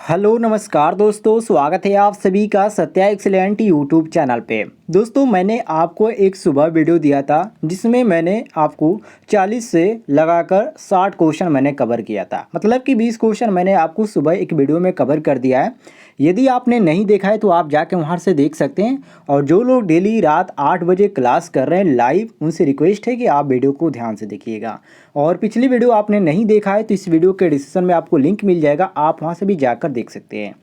Hello नमस्कार दोस्तों, स्वागत है आप सभी का सत्या एक्सीलेंट यूट्यूब चैनल पे। दोस्तों मैंने आपको एक सुबह वीडियो दिया था जिसमें मैंने आपको 40 से लगाकर 60 क्वेश्चन मैंने कवर किया था। मतलब कि 20 क्वेश्चन मैंने आपको सुबह एक वीडियो में कवर कर दिया है। यदि आपने नहीं देखा है तो आप जाके वहाँ से देख सकते हैं। और जो लोग डेली रात 8 बजे क्लास कर रहे हैं लाइव, उनसे रिक्वेस्ट है कि आप वीडियो को ध्यान से देखिएगा। और पिछली वीडियो आपने नहीं देखा है तो इस वीडियो के डिस्क्रिप्शन में आपको लिंक मिल जाएगा, आप वहाँ से भी जाकर देख सकते हैं।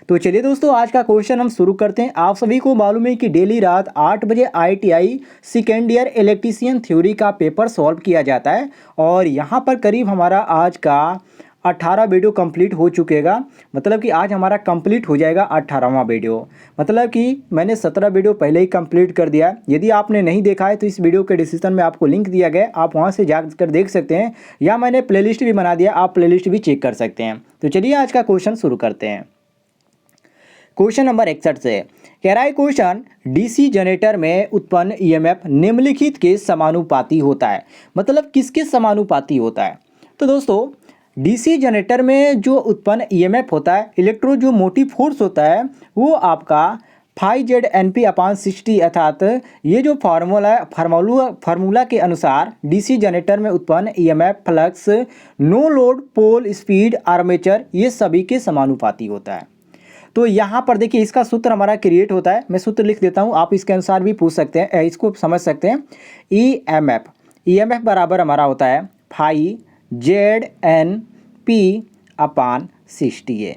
तो चलिए दोस्तों, आज का क्वेश्चन हम शुरू करते हैं। आप सभी को मालूम है कि डेली रात 8 बजे IIT second year electrician theory का पेपर सॉल्व किया जाता है। और यहाँ पर करीब हमारा आज का 18 वीडियो कंप्लीट हो चुकेगा। मतलब कि आज हमारा कंप्लीट हो जाएगा 18वां वीडियो। मतलब कि मैंने 17 वीडियो पहले ही कंप्लीट कर दिया। यदि आपने नहीं देखा है तो इस वीडियो के डिस्क्रिप्शन में आपको लिंक दिया गया है, आप वहां से जाकर देख सकते हैं। या मैंने प्लेलिस्ट भी बना दिया, आप प्लेलिस्ट भी चेक कर सकते हैं। तो चलिए आज का क्वेश्चन शुरू करते हैं। क्वेश्चन नंबर 61 से कह रहा है क्वेश्चन, डीसी जनरेटर में उत्पन्न EMF निम्नलिखित के समानुपाती होता है। मतलब किसके समानुपाती होता है? तो दोस्तों डीसी जनरेटर में जो उत्पन्न EMF होता है, इलेक्ट्रो जो मोटिव फोर्स होता है, वो आपका 5ZNP/60 अर्थात ये जो फार्मूला के अनुसार डीसी जनरेटर में उत्पन्न EMF, फ्लक्स, नो लोड, पोल, स्पीड, आर्मेचर, ये सभी के समानुपाती होता है। तो यहाँ पर देखिए इसका सूत्र हमारा क्रिएट होता है। मैं सूत्र लिख देता हूँ, आप इसके अनुसार भी पूछ सकते हैं, इसको समझ सकते हैं। EMF बराबर हमारा होता है 5ZNP/60A।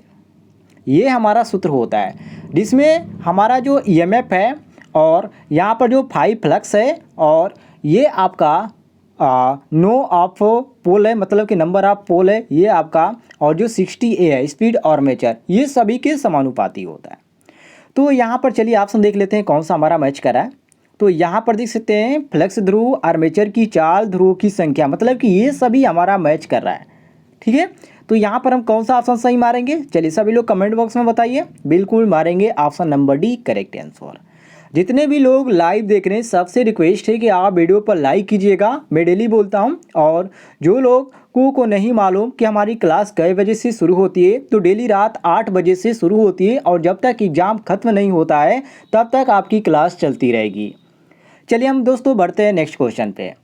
ये हमारा सूत्र होता है जिसमें हमारा जो EMF है और यहाँ पर जो 5 फ्लक्स है और ये आपका नो ऑफ पोल है, मतलब कि नंबर ऑफ पोल है ये आपका, और जो 60A है स्पीड आर्मेचर, ये सभी के समानुपाती होता है। तो यहाँ पर चलिए ऑप्शन देख लेते हैं कौन सा हमारा मैच करा है। तो यहाँ पर देख सकते हैं फ्लक्स ध्रुव, आर्मेचर की चाल, ध्रुव की संख्या, मतलब कि ये सभी हमारा मैच कर रहा है। ठीक है, तो यहाँ पर हम कौन सा ऑप्शन सही मारेंगे? चलिए सभी लोग कमेंट बॉक्स में बताइए। बिल्कुल मारेंगे option number D correct answer. जितने भी लोग लाइव देख रहे हैं सबसे रिक्वेस्ट है कि आप वीडियो पर लाइक कीजिएगा, मैं डेली बोलता हूं। और जो लोग को नहीं मालूम कि हमारी क्लास कई बजे से शुरू होती है, तो डेली रात 8 बजे से शुरू होती है और जब तक एग्ज़ाम खत्म नहीं होता है तब तक आपकी क्लास चलती रहेगी। चलिए हम दोस्तों बढ़ते हैं नेक्स्ट क्वेश्चन पे।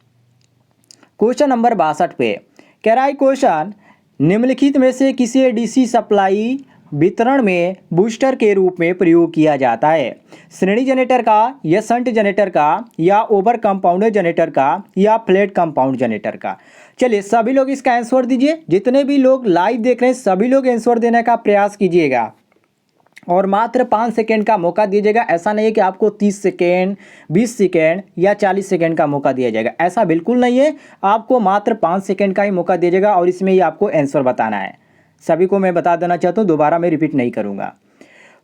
क्वेश्चन नंबर 62 पे कह रहा है क्वेश्चन, निम्नलिखित में से किसे डीसी सप्लाई वितरण में बूस्टर के रूप में प्रयोग किया जाता है? श्रेणी जनरेटर का, या शंट जनरेटर का, या ओवर कंपाउंडर जनरेटर का, या फ्लैट कंपाउंड जनरेटर का? चलिए सभी लोग इसका आंसर दीजिए। जितने भी लोग लाइव देख रहे हैं सभी लोग आंसर देने का प्रयास कीजिएगा और मात्र 5 सेकेंड का मौका दीजिएगा। ऐसा नहीं है कि आपको 30 सेकेंड, 20 सेकेंड या 40 सेकेंड का मौका दिया जाएगा, ऐसा बिल्कुल नहीं है। आपको मात्र 5 सेकेंड का ही मौका दिया जाएगा और इसमें ही आपको आंसर बताना है। सभी को मैं बता देना चाहता हूँ, दोबारा मैं रिपीट नहीं करूँगा।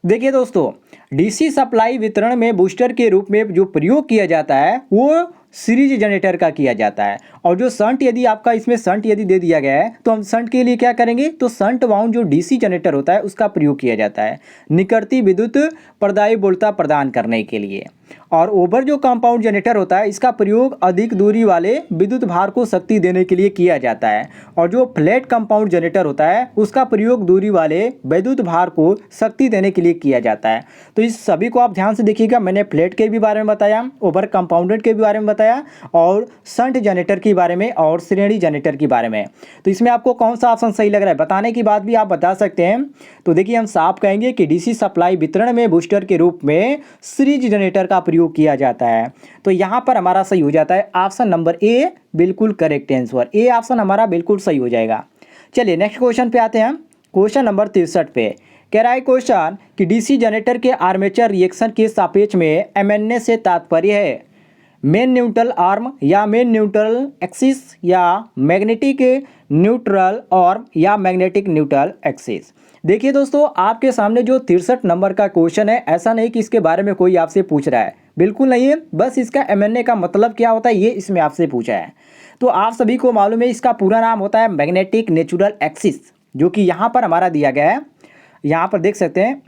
देखिए दोस्तों, डीसी सप्लाई वितरण में बूस्टर के रूप में जो प्रयोग किया जाता है वो सीरीज जनरेटर का किया जाता है। और जो शंट, यदि आपका इसमें शंट यदि दे दिया गया है तो हम शंट के लिए क्या करेंगे? तो शंट वाउंड जो डीसी जनरेटर होता है उसका प्रयोग किया जाता है निकटती विद्युत प्रदायी वोल्टता प्रदान करने के लिए। और ओवर जो कंपाउंड जनरेटर होता है इसका प्रयोग अधिक दूरी वाले विद्युत भार को शक्ति देने के लिए किया जाता है। और जो फ्लैट कंपाउंड जनरेटर होता है उसका प्रयोग दूरी वाले विद्युत भार को शक्ति देने के लिए किया जाता है। तो इस सभी को आप ध्यान से देखिएगा। मैंने फ्लैट के भी बारे में बताया, ओवर कंपाउंडेड के भी बारे में बताया, और शंट जनरेटर के बारे में, और श्रेणी जनरेटर के बारे में। तो इसमें आपको कौन सा ऑप्शन सही लग रहा है बताने की बात भी आप बता सकते हैं। तो देखिए हम साफ कहेंगे कि डीसी सप्लाई वितरण में बूस्टर के रूप में सीरीज जनरेटर का प्रयोग किया जाता है। तो यहाँ पर हमारा सही हो जाता है ऑप्शन नंबर ए, बिल्कुल करेक्ट आंसर। ए ऑप्शन हमारा बिल्कुल सही हो जाएगा। चलिए नेक्स्ट क्वेश्चन पे आते हैं। क्वेश्चन नंबर 63 पे कह रहा है क्वेश्चन कि डीसी जनरेटर के आर्मेचर रिएक्शन के सापेक्ष में MNA से तात्पर्य है मेन न्यूट्रल आर्म, या मेन न्यूट्रल एक्सिस, या मैग्नेटिक न्यूट्रल आर्म, या मैग्नेटिक न्यूट्रल एक्सिस। देखिए दोस्तों, आपके सामने जो 63 नंबर का क्वेश्चन है, ऐसा नहीं कि इसके बारे में कोई आपसे पूछ रहा है, बिल्कुल नहीं है। बस इसका MNA का मतलब क्या होता है ये इसमें आपसे पूछा है। तो आप सभी को मालूम है इसका पूरा नाम होता है मैग्नेटिक नेचुरल एक्सिस, जो कि यहाँ पर हमारा दिया गया है। यहाँ पर देख सकते हैं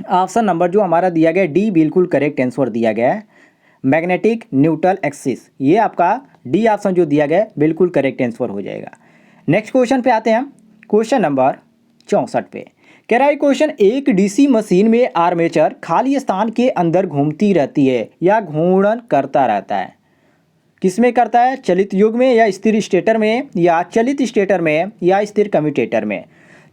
ऑप्शन नंबर जो हमारा दिया गया है डी, बिल्कुल करेक्ट आंसर दिया गया है, मैग्नेटिक न्यूट्रल एक्सिस। ये आपका डी ऑप्शन जो दिया गया है बिल्कुल करेक्ट आंसर हो जाएगा। नेक्स्ट क्वेश्चन पे आते हैं। क्वेश्चन नंबर 64 पे कह रहा है क्वेश्चन, एक डीसी मशीन में आर्मेचर खाली स्थान के अंदर घूमती रहती है या घूर्णन करता रहता है। किस में करता है? चलित युग में या स्थिर स्टेटर में या चलित स्टेटर में या स्थिर कम्यूटेटर में।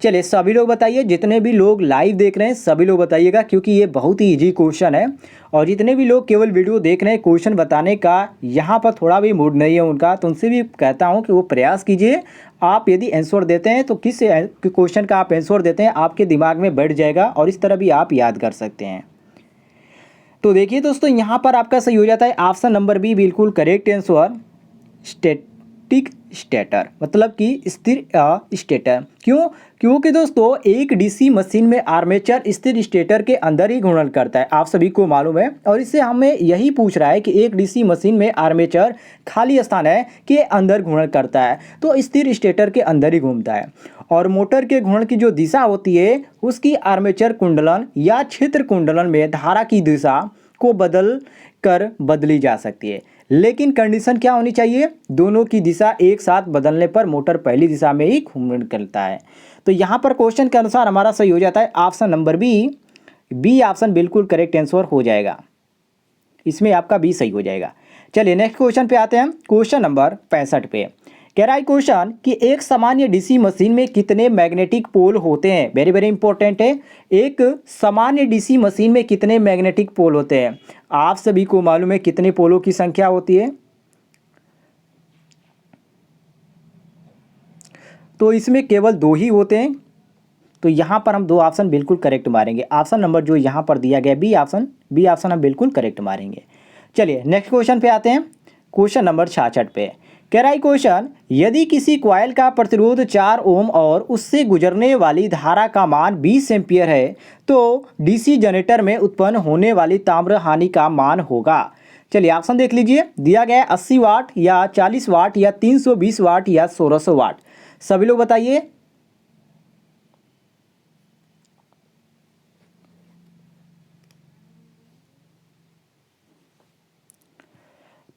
चलिए सभी लोग बताइए, जितने भी लोग लाइव देख रहे हैं सभी लोग बताइएगा, क्योंकि ये बहुत ही इजी क्वेश्चन है। और जितने भी लोग केवल वीडियो देख रहे हैं, क्वेश्चन बताने का यहाँ पर थोड़ा भी मूड नहीं है उनका, तो उनसे भी कहता हूँ कि वो प्रयास कीजिए। आप यदि आंसर देते हैं तो किस क्वेश्चन का आप आंसर देते हैं आपके दिमाग में बैठ जाएगा और इस तरह भी आप याद कर सकते हैं। तो देखिए दोस्तों, यहाँ पर आपका सही हो जाता है ऑप्शन नंबर बी, बिल्कुल करेक्ट आंसर, स्टैटिक स्टेटर, मतलब कि स्थिर स्टेटर। क्यों? क्योंकि दोस्तों एक डीसी मशीन में आर्मेचर स्थिर स्टेटर के अंदर ही घूर्णन करता है, आप सभी को मालूम है। और इससे हमें यही पूछ रहा है कि एक डीसी मशीन में आर्मेचर खाली स्थान है के अंदर घूर्णन करता है, तो स्थिर स्टेटर के अंदर ही घूमता है। और मोटर के घूर्णन की जो दिशा होती है उसकी आर्मेचर कुंडलन या क्षेत्र कुंडलन में धारा की दिशा को बदली जा सकती है, लेकिन कंडीशन क्या होनी चाहिए? दोनों की दिशा एक साथ बदलने पर मोटर पहली दिशा में ही घूर्णन करता है। तो यहाँ पर क्वेश्चन के अनुसार हमारा सही हो जाता है ऑप्शन नंबर बी ऑप्शन बिल्कुल करेक्ट आंसर हो जाएगा। इसमें आपका बी सही हो जाएगा। चलिए नेक्स्ट क्वेश्चन पे आते हैं, क्वेश्चन नंबर 65 पे कह रहा है क्वेश्चन कि एक सामान्य डीसी मशीन में कितने मैग्नेटिक पोल होते हैं। वेरी वेरी इंपॉर्टेंट है, एक सामान्य डीसी मशीन में कितने मैग्नेटिक पोल होते हैं। आप सभी को मालूम है कितने पोलों की संख्या होती है? तो इसमें केवल 2 ही होते हैं। तो यहाँ पर हम 2 ऑप्शन बिल्कुल करेक्ट मारेंगे। ऑप्शन नंबर जो यहाँ पर दिया गया बी ऑप्शन हम बिल्कुल करेक्ट मारेंगे। चलिए नेक्स्ट क्वेश्चन पे आते हैं, क्वेश्चन नंबर 66 पे कह रहा है क्वेश्चन, यदि किसी कॉइल का प्रतिरोध 4 ओम और उससे गुजरने वाली धारा का मान 20 एम्पियर है तो डीसी जनरेटर में उत्पन्न होने वाली ताम्र हानि का मान होगा। चलिए ऑप्शन देख लीजिए, दिया गया है 80 वाट या 40 वाट या 320 वाट या 1600 वाट। सभी लोग बताइए।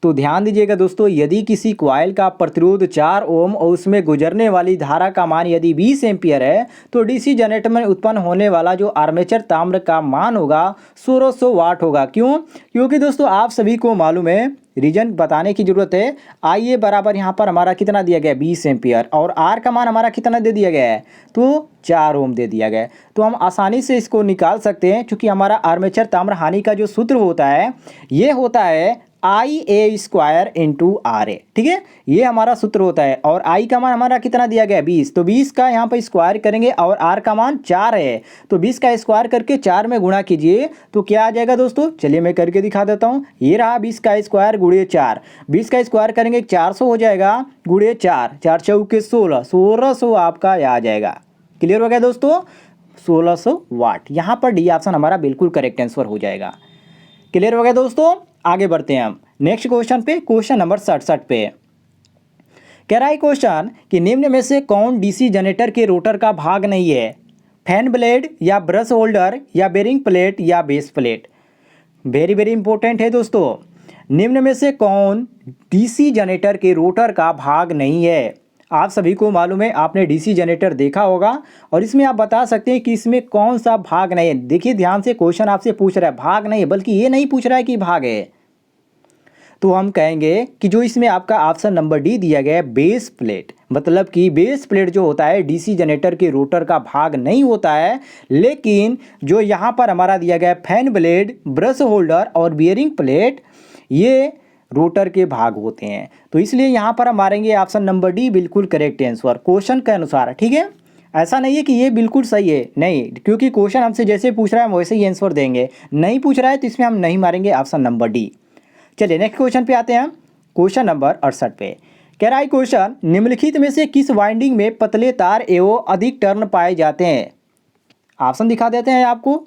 तो ध्यान दीजिएगा दोस्तों, यदि किसी कॉइल का प्रतिरोध 4 ओम और उसमें गुजरने वाली धारा का मान यदि 20 एम्पियर है तो डीसी जनरेटर में उत्पन्न होने वाला जो आर्मेचर ताम्र का मान होगा 1600 वाट होगा। क्यों? क्योंकि दोस्तों आप सभी को मालूम है, रीजन बताने की जरूरत है। आई ए बराबर यहाँ पर हमारा कितना दिया गया 20 एम्पियर और आर का मान हमारा कितना दे दिया गया है, तो 4 ओम दे दिया गया है। तो हम आसानी से इसको निकाल सकते हैं, क्योंकि हमारा आर्मेचर ताम्र हानि का जो सूत्र होता है ये होता है IA² इंटू RA। ठीक है, ये हमारा सूत्र होता है। और I का मान हमारा कितना दिया गया है 20, तो 20 का यहाँ पर स्क्वायर करेंगे और R का मान 4 है, तो 20 का स्क्वायर करके 4 में गुणा कीजिए तो क्या आ जाएगा दोस्तों? चलिए मैं करके दिखा देता हूँ। ये रहा 20 का स्क्वायर गुणे 4, 20 का स्क्वायर करेंगे 400 हो जाएगा, गुणे 4, 4 चौके 16, 1600 आपका आ जाएगा। क्लियर हो गया दोस्तों? 1600 वाट। यहाँ पर डी ऑप्शन हमारा बिल्कुल करेक्ट आंसर हो जाएगा। क्लियर हो गया दोस्तों? आगे बढ़ते हैं हम नेक्स्ट क्वेश्चन पे, क्वेश्चन नंबर 67 पे कह रहा है क्वेश्चन कि निम्न में से कौन डीसी जनरेटर के रोटर का भाग नहीं है? फैन ब्लेड या ब्रश होल्डर या बेरिंग प्लेट या base plate. Very very important है दोस्तों, निम्न में से कौन डीसी जनरेटर के रोटर का भाग नहीं है? आप सभी को मालूम है, आपने डीसी जनरेटर देखा होगा और इसमें आप बता सकते हैं कि इसमें कौन सा भाग नहीं है। देखिए ध्यान से, क्वेश्चन आपसे पूछ रहा है भाग नहीं है, बल्कि ये नहीं पूछ रहा है कि भाग है। तो हम कहेंगे कि जो इसमें आपका ऑप्शन नंबर डी दिया गया है बेस प्लेट, मतलब कि बेस प्लेट जो होता है डीसी जनरेटर के रोटर का भाग नहीं होता है। लेकिन जो यहाँ पर हमारा दिया गया है फैन ब्लेड, ब्रश होल्डर और बियरिंग प्लेट, ये रोटर के भाग होते हैं। तो इसलिए यहाँ पर हम मारेंगे ऑप्शन नंबर डी, बिल्कुल करेक्ट आंसर क्वेश्चन के अनुसार। ठीक है, ऐसा नहीं है कि ये बिल्कुल सही है, नहीं, क्योंकि क्वेश्चन हमसे जैसे पूछ रहा है हम वैसे ही आंसर देंगे। नहीं पूछ रहा है तो इसमें हम नहीं मारेंगे ऑप्शन नंबर डी। चलिए नेक्स्ट क्वेश्चन पे आते हैं, क्वेश्चन नंबर 68 पे कह रहा है क्वेश्चन, निम्नलिखित में से किस वाइंडिंग में पतले तार एवं अधिक टर्न पाए जाते हैं? ऑप्शन दिखा देते हैं, आपको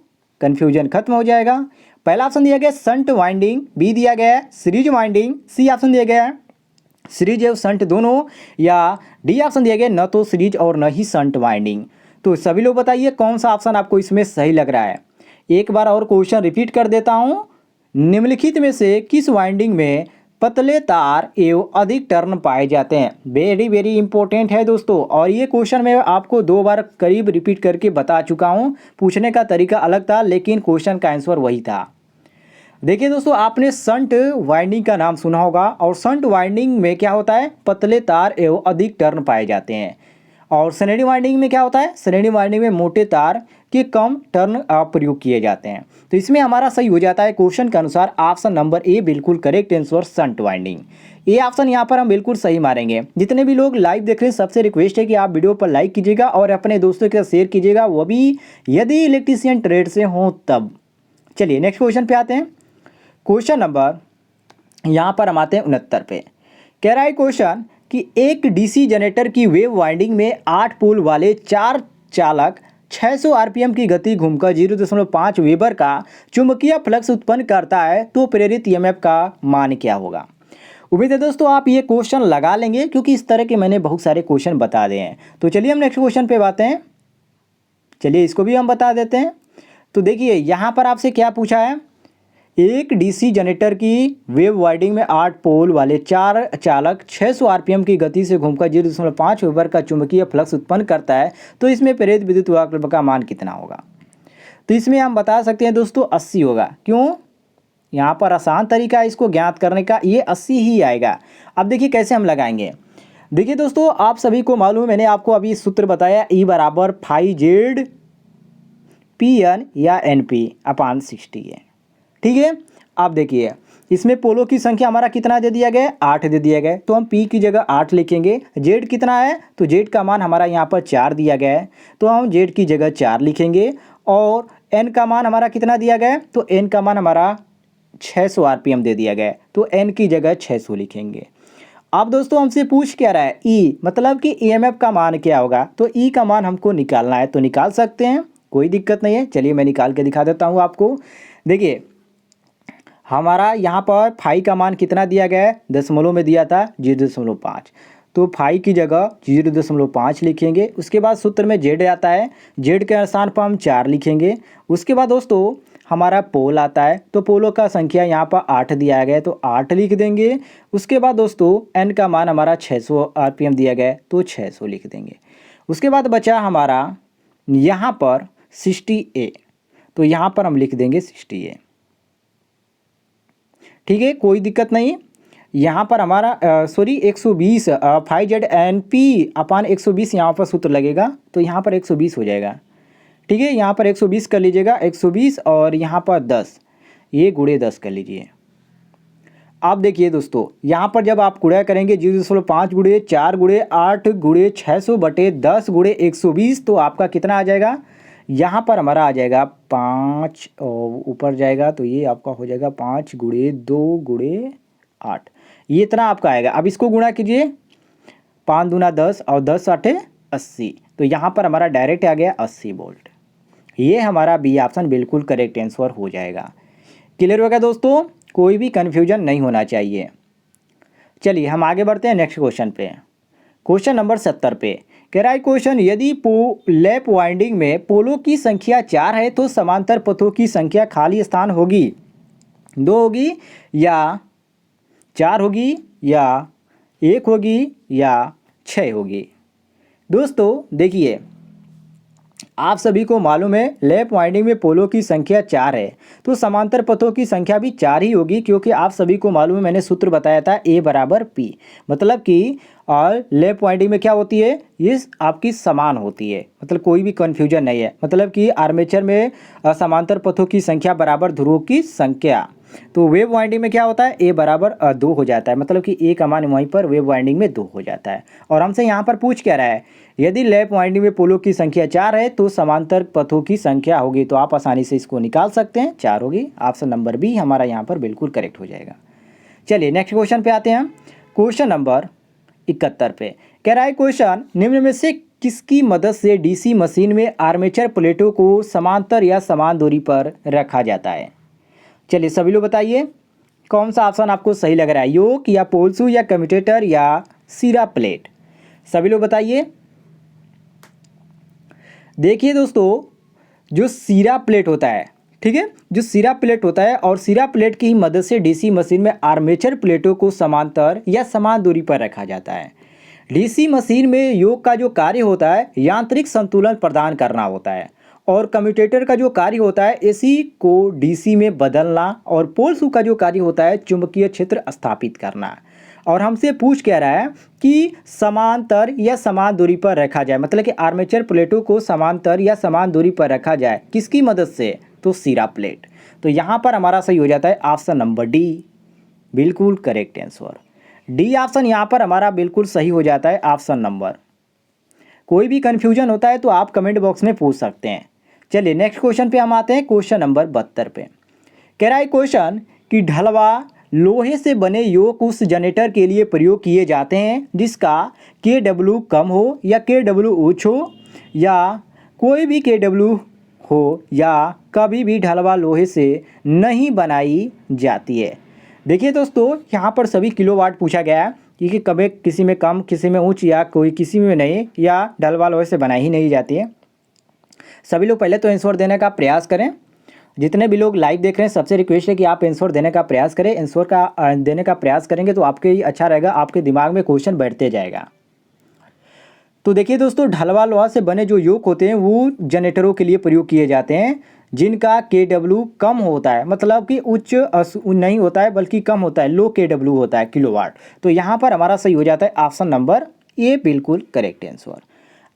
कन्फ्यूजन खत्म हो जाएगा। पहला ऑप्शन दिया गया शंट वाइंडिंग, बी दिया गया है सीरीज वाइंडिंग, सी ऑप्शन दिया गया है सीरीज एवं शंट दोनों, या डी ऑप्शन दिया गया न तो सीरीज और न ही शंट वाइंडिंग। तो सभी लोग बताइए कौन सा ऑप्शन आपको इसमें सही लग रहा है। एक बार और क्वेश्चन रिपीट कर देता हूँ, निम्नलिखित में से किस वाइंडिंग में पतले तार एवं अधिक टर्न पाए जाते हैं। वेरी वेरी इंपॉर्टेंट है दोस्तों, और ये क्वेश्चन मैं आपको 2 बार करीब रिपीट करके बता चुका हूँ। पूछने का तरीका अलग था लेकिन क्वेश्चन का आंसर वही था। देखिए दोस्तों, आपने शंट वाइंडिंग का नाम सुना होगा, और शंट वाइंडिंग में क्या होता है, पतले तार एवं अधिक टर्न पाए जाते हैं। और श्रेणी वाइंडिंग में क्या होता है, श्रेणी वाइंडिंग में मोटे तार के कम टर्न प्रयोग किए जाते हैं। तो इसमें हमारा सही हो जाता है क्वेश्चन के अनुसार ऑप्शन नंबर ए बिल्कुल करेक्ट आंसर, शंट वाइंडिंग। ये ऑप्शन यहाँ पर हम बिल्कुल सही मारेंगे। जितने भी लोग लाइव देख रहे हैं सबसे रिक्वेस्ट है कि आप वीडियो पर लाइक कीजिएगा और अपने दोस्तों के साथ शेयर कीजिएगा, वो भी यदि इलेक्ट्रीशियन ट्रेड से हों तब। चलिए नेक्स्ट क्वेश्चन पे आते हैं। क्वेश्चन नंबर यहाँ पर हम आते हैं 69 पे। कह रहा है क्वेश्चन कि एक डीसी जनरेटर की वेव वाइंडिंग में 8 पोल वाले 4 चालक 600 आरपीएम की गति घूमकर 0.5 वेबर का चुंबकीय फ्लक्स उत्पन्न करता है, तो प्रेरित ईएमएफ का मान क्या होगा। उम्मीद है दोस्तों आप ये क्वेश्चन लगा लेंगे, क्योंकि इस तरह के मैंने बहुत सारे क्वेश्चन बता दिए हैं। तो चलिए हम नेक्स्ट क्वेश्चन पे आते हैं। चलिए इसको भी हम बता देते हैं। तो देखिए यहाँ पर आपसे क्या पूछा है, एक डीसी जनरेटर की वेव वाइंडिंग में 8 पोल वाले 4 चालक 600 आरपीएम की गति से घूमकर 0.5 वेबर का चुंबकीय फ्लक्स उत्पन्न करता है, तो इसमें प्रेरित विद्युत वाहक का मान कितना होगा। तो इसमें हम बता सकते हैं दोस्तों 80 होगा। क्यों, यहाँ पर आसान तरीका है इसको ज्ञात करने का, ये 80 ही आएगा। अब देखिए कैसे हम लगाएंगे। देखिए दोस्तों, आप सभी को मालूम है, मैंने आपको अभी सूत्र बताया, E बराबर φZ PN या NP/60 है। ठीक है, अब देखिए इसमें पोलो की संख्या हमारा कितना दे दिया गया, 8 दे दिया गया, तो हम P की जगह 8 लिखेंगे। Z कितना है, तो Z का मान हमारा यहाँ पर 4 दिया गया है, तो हम Z की जगह 4 लिखेंगे। और N का मान हमारा कितना दिया गया है, तो N का मान हमारा 600 आरपीएम दे दिया गया है, तो N की जगह 600 लिखेंगे। अब दोस्तों हमसे पूछ क्या रहा है, E मतलब कि EMF का मान क्या होगा, तो E का मान हमको निकालना है, तो निकाल सकते हैं, कोई दिक्कत नहीं है। चलिए मैं निकाल के दिखा देता हूँ आपको। देखिए हमारा यहाँ पर फाई का मान कितना दिया गया है, दशमलव में दिया था 0.5, तो फाई की जगह 0.5 लिखेंगे। उसके बाद सूत्र में जेड आता है, जेड के स्थान पर हम 4 लिखेंगे। उसके बाद दोस्तों हमारा पोल आता है, तो पोलों का संख्या यहाँ पर 8 दिया गया है, तो 8 लिख देंगे। उसके बाद दोस्तों एन का मान हमारा 600 आरपीएम दिया गया है, तो 600 लिख देंगे। उसके बाद बचा हमारा यहाँ पर 60A, तो यहाँ पर हम लिख देंगे 60A। ठीक है, कोई दिक्कत नहीं। यहाँ पर हमारा 120 φZNP/120 यहाँ पर सूत्र लगेगा, तो यहाँ पर 120 हो जाएगा। ठीक है, यहाँ पर 120 कर लीजिएगा, 120 और यहाँ पर 10, ये गुणे 10 कर लीजिए। आप देखिए दोस्तों, यहाँ पर जब आप गुणा करेंगे 0.5 गुणे 4 गुणे 8 गुणे 600 बटे 10 गुणे 120, तो आपका कितना आ जाएगा, यहाँ पर हमारा आ जाएगा 5 और ऊपर जाएगा, तो ये आपका हो जाएगा 5 गुणे 2 गुणे 8, ये इतना आपका आएगा। अब इसको गुणा कीजिए, 5 दूना 10 और 10 8 80, तो यहाँ पर हमारा डायरेक्ट आ गया 80 वोल्ट। ये हमारा बी ऑप्शन बिल्कुल करेक्ट आंसर हो जाएगा। क्लियर होगा दोस्तों, कोई भी कन्फ्यूजन नहीं होना चाहिए। चलिए हम आगे बढ़ते हैं नेक्स्ट क्वेश्चन पे। क्वेश्चन नंबर 70 पे कह रहा है क्वेश्चन, यदि लैप वाइंडिंग में पोलों की संख्या 4 है, तो समांतर पथों की संख्या खाली स्थान होगी 2 होगी या 4 होगी या 1 होगी या 6 होगी। दोस्तों देखिए, आप सभी को मालूम है लैप वाइंडिंग में पोलों की संख्या 4 है, तो समांतर पथों की संख्या भी 4 ही होगी, क्योंकि आप सभी को मालूम है मैंने सूत्र बताया था A बराबर P, मतलब कि और लैप वाइंडिंग में क्या होती है, ये आपकी समान होती है, मतलब कोई भी कन्फ्यूजन नहीं है। मतलब कि आर्मेचर में समांतर पथों की संख्या बराबर ध्रुवों की संख्या, तो वेव वाइंडिंग में क्या होता है, A बराबर 2 हो जाता है, मतलब कि A का मान वहीं पर वेव वाइंडिंग में 2 हो जाता है। और हमसे यहाँ पर पूछ क्या रहा है, यदि लैप वाइंडिंग में पोलों की संख्या 4 है, तो समांतर पथों की संख्या होगी, तो आप आसानी से इसको निकाल सकते हैं, 4 होगी। ऑप्शन नंबर बी हमारा यहाँ पर बिल्कुल करेक्ट हो जाएगा। चलिए नेक्स्ट क्वेश्चन पे आते हैं। क्वेश्चन नंबर 71 पे कह रहा है क्वेश्चन, निम्न में से किसकी मदद से डीसी मशीन में आर्मेचर प्लेटों को समांतर या समान दूरी पर रखा जाता है। चलिए सभी लोग बताइए कौन सा ऑप्शन आपको सही लग रहा है, योक या पोलसू या कम्यूटेटर या सीरा प्लेट। सभी लोग बताइए। देखिए दोस्तों, जो सीरा प्लेट होता है, ठीक है, जो सिरा प्लेट होता है और सिरा प्लेट की मदद से डीसी मशीन में आर्मेचर प्लेटों को समांतर या समान दूरी पर रखा जाता है। डीसी मशीन में योक का जो कार्य होता है यांत्रिक संतुलन प्रदान करना होता है और कम्यूटेटर का जो कार्य होता है एसी को डीसी में बदलना और पोल शू का जो कार्य होता है चुंबकीय क्षेत्र स्थापित करना। और हमसे पूछ कह रहा है कि समांतर या समान दूरी पर रखा जाए, मतलब कि आर्मेचर प्लेटों को समांतर या समान दूरी पर रखा जाए किसकी मदद से, तो सिरा प्लेट। तो यहाँ पर हमारा सही हो जाता है ऑप्शन नंबर डी, बिल्कुल करेक्ट आंसर। डी ऑप्शन यहाँ पर हमारा बिल्कुल सही हो जाता है ऑप्शन नंबर। कोई भी कन्फ्यूजन होता है तो आप कमेंट बॉक्स में पूछ सकते हैं। चलिए नेक्स्ट क्वेश्चन पे हम आते हैं, क्वेश्चन नंबर 72 पे। कह रहा है क्वेश्चन कि ढलवा लोहे से बने योक उस जनरेटर के लिए प्रयोग किए जाते हैं जिसका KW कम हो या KW उच्च हो या कोई भी KW हो या कभी भी ढलवा लोहे से नहीं बनाई जाती है। देखिए दोस्तों, यहाँ पर सभी किलोवाट पूछा गया है कि कभी किसी में कम, किसी में उच्च या कोई किसी में नहीं, या ढलवा लोहे से बनाई ही नहीं जाती है। सभी लोग पहले तो आंसर देने का प्रयास करें। जितने भी लोग लाइव देख रहे हैं सबसे रिक्वेस्ट है कि आप आंसर देने का प्रयास करें। आंसर का देने का प्रयास करेंगे तो आपके लिए अच्छा रहेगा, आपके दिमाग में क्वेश्चन बैठते जाएगा। तो देखिए दोस्तों, ढलवा लोहा से बने जो योक होते हैं वो जनरेटरों के लिए प्रयोग किए जाते हैं जिनका KW कम होता है, मतलब कि उच्च नहीं होता है बल्कि कम होता है, लो KW होता है किलोवाट। तो यहाँ पर हमारा सही हो जाता है ऑप्शन नंबर ए, बिल्कुल करेक्ट आंसर।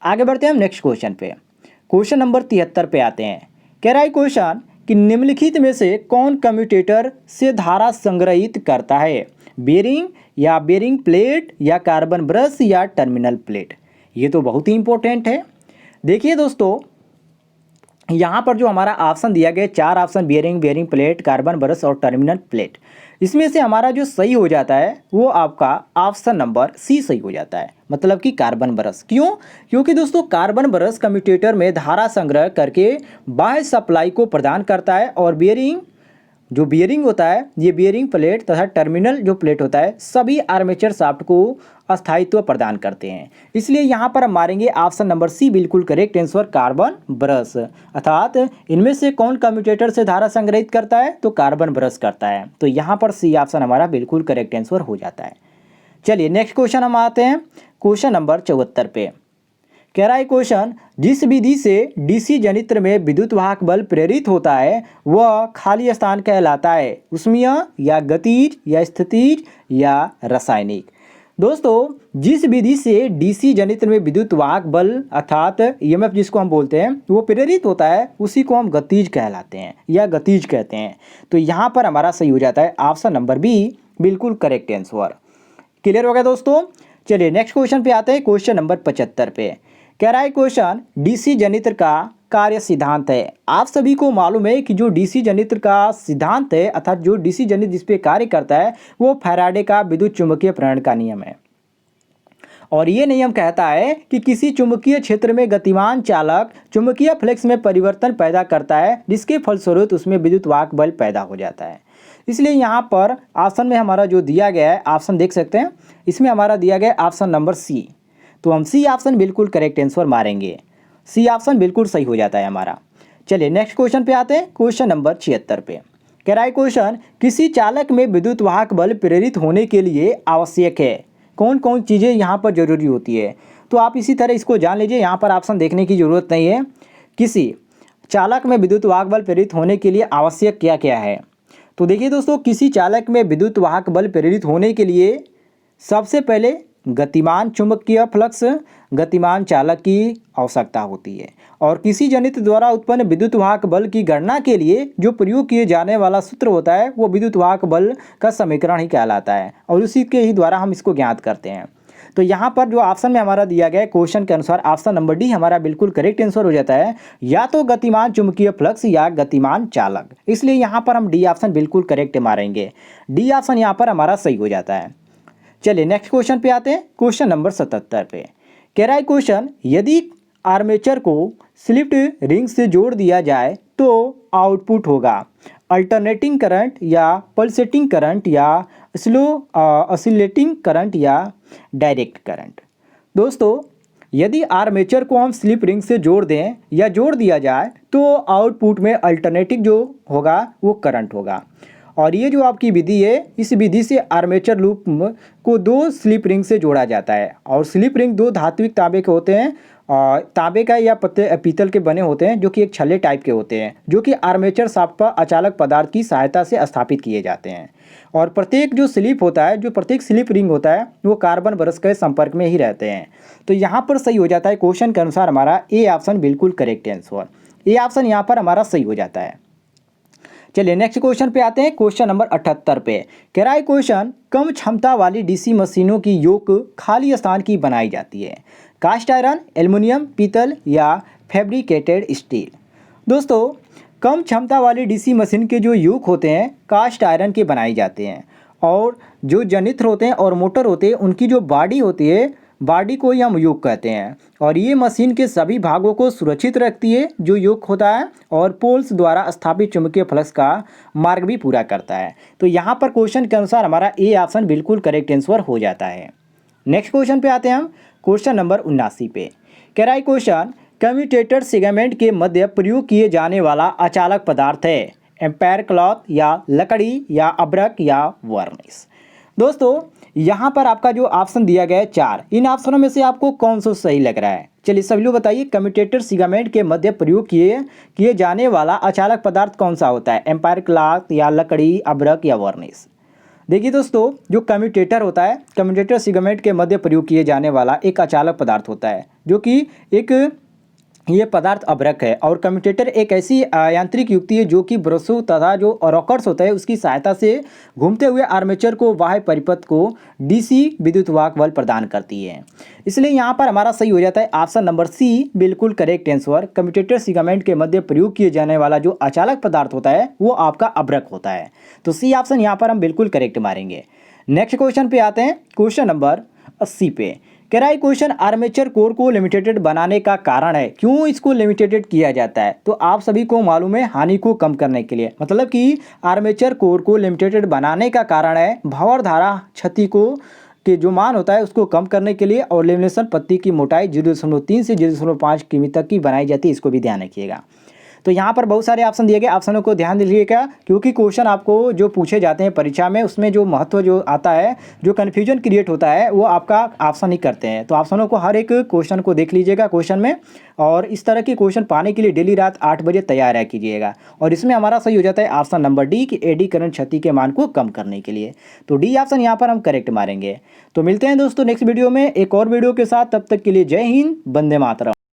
आगे बढ़ते हैं हम नेक्स्ट क्वेश्चन पे। क्वेश्चन नंबर 73 पे आते हैं। कह रहा है क्वेश्चन कि निम्नलिखित में से कौन कम्यूटेटर से धारा संग्रहित करता है, बेरिंग या बेरिंग प्लेट या कार्बन ब्रश या टर्मिनल प्लेट। ये तो बहुत ही इंपॉर्टेंट है। देखिए दोस्तों, यहाँ पर जो हमारा ऑप्शन दिया गया 4 option, bearing, bearing plate, carbon brush और टर्मिनल प्लेट, इसमें से हमारा जो सही हो जाता है वो आपका ऑप्शन नंबर सी सही हो जाता है, मतलब कि कार्बन ब्रश। क्यों? क्योंकि दोस्तों कार्बन ब्रश कम्यूटेटर में धारा संग्रह करके बाह्य सप्लाई को प्रदान करता है और बेरिंग जो बियरिंग होता है, ये बियरिंग प्लेट तथा टर्मिनल जो प्लेट होता है सभी आर्मेचर शाफ्ट को अस्थायित्व प्रदान करते हैं। इसलिए यहाँ पर हम मारेंगे ऑप्शन नंबर सी, बिल्कुल करेक्ट आंसर, कार्बन ब्रश। अर्थात इनमें से कौन कम्यूटेटर से धारा संग्रहित करता है, तो कार्बन ब्रश करता है। तो यहाँ पर सी ऑप्शन हमारा बिल्कुल करेक्ट आंसर हो जाता है। चलिए नेक्स्ट क्वेश्चन हम आते हैं, क्वेश्चन नंबर 74 पे। कह रहा है क्वेश्चन, जिस विधि से डीसी जनित्र में विद्युत वाहक बल प्रेरित होता है वह खाली स्थान कहलाता है, उष्मीय या गतिज या स्थितिज या रासायनिक। दोस्तों जिस विधि से डीसी जनित्र में विद्युत वाहक बल अर्थात ईएमएफ जिसको हम बोलते हैं वो प्रेरित होता है उसी को हम गतिज कहलाते हैं या गतिज कहते हैं। तो यहाँ पर हमारा सही हो जाता है ऑप्शन नंबर बी, बिल्कुल करेक्ट आंसर। क्लियर हो गया दोस्तों। चलिए नेक्स्ट क्वेश्चन पे आते हैं, क्वेश्चन नंबर 75 पे। कह रहा है क्वेश्चन, डीसी जनित्र का कार्य सिद्धांत है। आप सभी को मालूम है कि जो डीसी जनित्र का सिद्धांत है अर्थात जो डीसी जनित्र जिस पे कार्य करता है वो फैराडे का विद्युत चुंबकीय प्रेरण का नियम है। और ये नियम कहता है कि किसी चुंबकीय क्षेत्र में गतिमान चालक चुंबकीय फ्लक्स में परिवर्तन पैदा करता है जिसके फलस्वरूप उसमें विद्युत वाहक बल पैदा हो जाता है। इसलिए यहाँ पर ऑप्शन में हमारा जो दिया गया है, ऑप्शन देख सकते हैं, इसमें हमारा दिया गया ऑप्शन नंबर सी। तो हम सी ऑप्शन बिल्कुल करेक्ट आंसर मारेंगे, सी ऑप्शन बिल्कुल सही हो जाता है हमारा। चलिए नेक्स्ट क्वेश्चन पे आते हैं, क्वेश्चन नंबर 76 पे। कह रहा है क्वेश्चन, किसी चालक में विद्युत वाहक बल प्रेरित होने के लिए आवश्यक है, कौन कौन चीज़ें यहाँ पर जरूरी होती है। तो आप इसी तरह इसको जान लीजिए, यहाँ पर ऑप्शन देखने की ज़रूरत नहीं है। किसी चालक में विद्युत वाहक बल प्रेरित होने के लिए आवश्यक क्या क्या है। तो देखिए दोस्तों, किसी चालक में विद्युत वाहक बल प्रेरित होने के लिए सबसे पहले गतिमान चुंबकीय फ्लक्स, गतिमान चालक की आवश्यकता होती है। और किसी जनित्र द्वारा उत्पन्न विद्युत वाहक बल की गणना के लिए जो प्रयोग किए जाने वाला सूत्र होता है वो विद्युत वाहक बल का समीकरण ही कहलाता है और उसी के ही द्वारा हम इसको ज्ञात करते हैं। तो यहाँ पर जो ऑप्शन में हमारा दिया गया है क्वेश्चन के अनुसार ऑप्शन नंबर डी हमारा बिल्कुल करेक्ट आंसर हो जाता है, या तो गतिमान चुंबकीय फ्लक्स या गतिमान चालक। इसलिए यहाँ पर हम डी ऑप्शन बिल्कुल करेक्ट मारेंगे, डी ऑप्शन यहाँ पर हमारा सही हो जाता है। चलिए नेक्स्ट क्वेश्चन पे आते हैं, क्वेश्चन नंबर 77 पे। कह रहा है क्वेश्चन, यदि आर्मेचर को स्लिप्ड रिंग से जोड़ दिया जाए तो आउटपुट होगा अल्टरनेटिंग करंट या पल्सेटिंग करंट या स्लो ऑसिलेटिंग करंट या डायरेक्ट करंट। दोस्तों यदि आर्मेचर को हम स्लिप रिंग से जोड़ दें या जोड़ दिया जाए तो आउटपुट में अल्टरनेटिव जो होगा वो करंट होगा। और ये जो आपकी विधि है, इस विधि से आर्मेचर लूप को दो स्लिप रिंग से जोड़ा जाता है। और स्लिप रिंग दो धात्विक तांबे के होते हैं, तांबे का या पीतल के बने होते हैं, जो कि एक छल्ले टाइप के होते हैं, जो कि आर्मेचर शाफ्ट पर अचालक पदार्थ की सहायता से स्थापित किए जाते हैं। और प्रत्येक जो स्लिप होता है, जो प्रत्येक स्लिप रिंग होता है, वो कार्बन ब्रश के संपर्क में ही रहते हैं। तो यहाँ पर सही हो जाता है क्वेश्चन के अनुसार हमारा ए ऑप्शन बिल्कुल करेक्ट आंसर। ए ऑप्शन यहाँ पर हमारा सही हो जाता है। चलिए नेक्स्ट क्वेश्चन पे आते हैं, क्वेश्चन नंबर 78 पे। कह रहा है क्वेश्चन, कम क्षमता वाली डीसी मशीनों की योक खाली स्थान की बनाई जाती है? कास्ट आयरन, एल्युमिनियम, पीतल या फैब्रिकेटेड स्टील? दोस्तों, कम क्षमता वाली डीसी मशीन के जो योक होते हैं कास्ट आयरन के बनाए जाते हैं। और जो जनित्र होते हैं और मोटर होते हैं, उनकी जो बॉडी होती है, बॉडी को ही हम योक कहते हैं। और ये मशीन के सभी भागों को सुरक्षित रखती है जो योक होता है, और पोल्स द्वारा स्थापित चुंबकीय फ्लक्स का मार्ग भी पूरा करता है। तो यहाँ पर क्वेश्चन के अनुसार हमारा ए ऑप्शन बिल्कुल करेक्ट आंसर हो जाता है। नेक्स्ट क्वेश्चन पे आते हैं हम, क्वेश्चन नंबर 79 पे। कह रहा है क्वेश्चन, कम्यूटेटर सेगमेंट के मध्य प्रयोग किए जाने वाला अचालक पदार्थ है? एम्पायर क्लॉथ या लकड़ी या अब्रक या वर्निश? दोस्तों, यहाँ पर आपका जो ऑप्शन दिया गया है 4, इन ऑप्शनों में से आपको कौन सा सही लग रहा है? चलिए सभी लोग बताइए, कम्यूटेटर सिगामेंट के मध्य प्रयोग किए जाने वाला अचालक पदार्थ कौन सा होता है? एम्पायर क्लॉथ या लकड़ी, अब्रक या वर्निश? देखिए दोस्तों, जो कम्यूटेटर होता है, कम्यूटेटर सिगामेंट के मध्य प्रयोग किए जाने वाला एक अचालक पदार्थ होता है, जो कि एक ये पदार्थ अब्रक है। और कम्यूटेटर एक ऐसी यांत्रिक युक्ति है जो कि ब्रशों तथा जो रॉकर्स होता है उसकी सहायता से घूमते हुए आर्मेचर को बाह्य परिपथ को डीसी विद्युत वाहक बल प्रदान करती है। इसलिए यहाँ पर हमारा सही हो जाता है ऑप्शन नंबर सी बिल्कुल करेक्ट आंसर। कम्यूटेटर सिगामेंट के मध्य प्रयोग किए जाने वाला जो अचालक पदार्थ होता है वो आपका अब्रक होता है। तो सी ऑप्शन यहाँ पर हम बिल्कुल करेक्ट मारेंगे। नेक्स्ट क्वेश्चन पे आते हैं, क्वेश्चन नंबर 80 पे। कह रहा है क्वेश्चन, आर्मेचर कोर को लिमिटेड बनाने का कारण है? क्यों इसको लिमिटेड किया जाता है? तो आप सभी को मालूम है, हानि को कम करने के लिए। मतलब कि आर्मेचर कोर को लिमिटेड बनाने का कारण है भंवर धारा क्षति को के जो मान होता है उसको कम करने के लिए। और लेमिनेशन पत्ती की मोटाई 0.3 से 0.5 किमी तक की बनाई जाती है, इसको भी ध्यान रखिएगा। तो यहाँ पर बहुत सारे ऑप्शन दिए गए, ऑप्शनों को ध्यान दीजिएगा, क्योंकि क्वेश्चन आपको जो पूछे जाते हैं परीक्षा में उसमें जो महत्व जो आता है, जो कन्फ्यूजन क्रिएट होता है, वो आपका ऑप्शन ही करते हैं। तो ऑप्शनों को हर एक क्वेश्चन को देख लीजिएगा क्वेश्चन में, और इस तरह के क्वेश्चन पाने के लिए डेली रात 8 बजे तैयार रह कीजिएगा। और इसमें हमारा सही हो जाता है ऑप्शन नंबर डी कि एडी करंट क्षति के मान को कम करने के लिए। तो डी ऑप्शन यहाँ पर हम करेक्ट मारेंगे। तो मिलते हैं दोस्तों नेक्स्ट वीडियो में एक और वीडियो के साथ, तब तक के लिए जय हिंद, वंदे मातरम।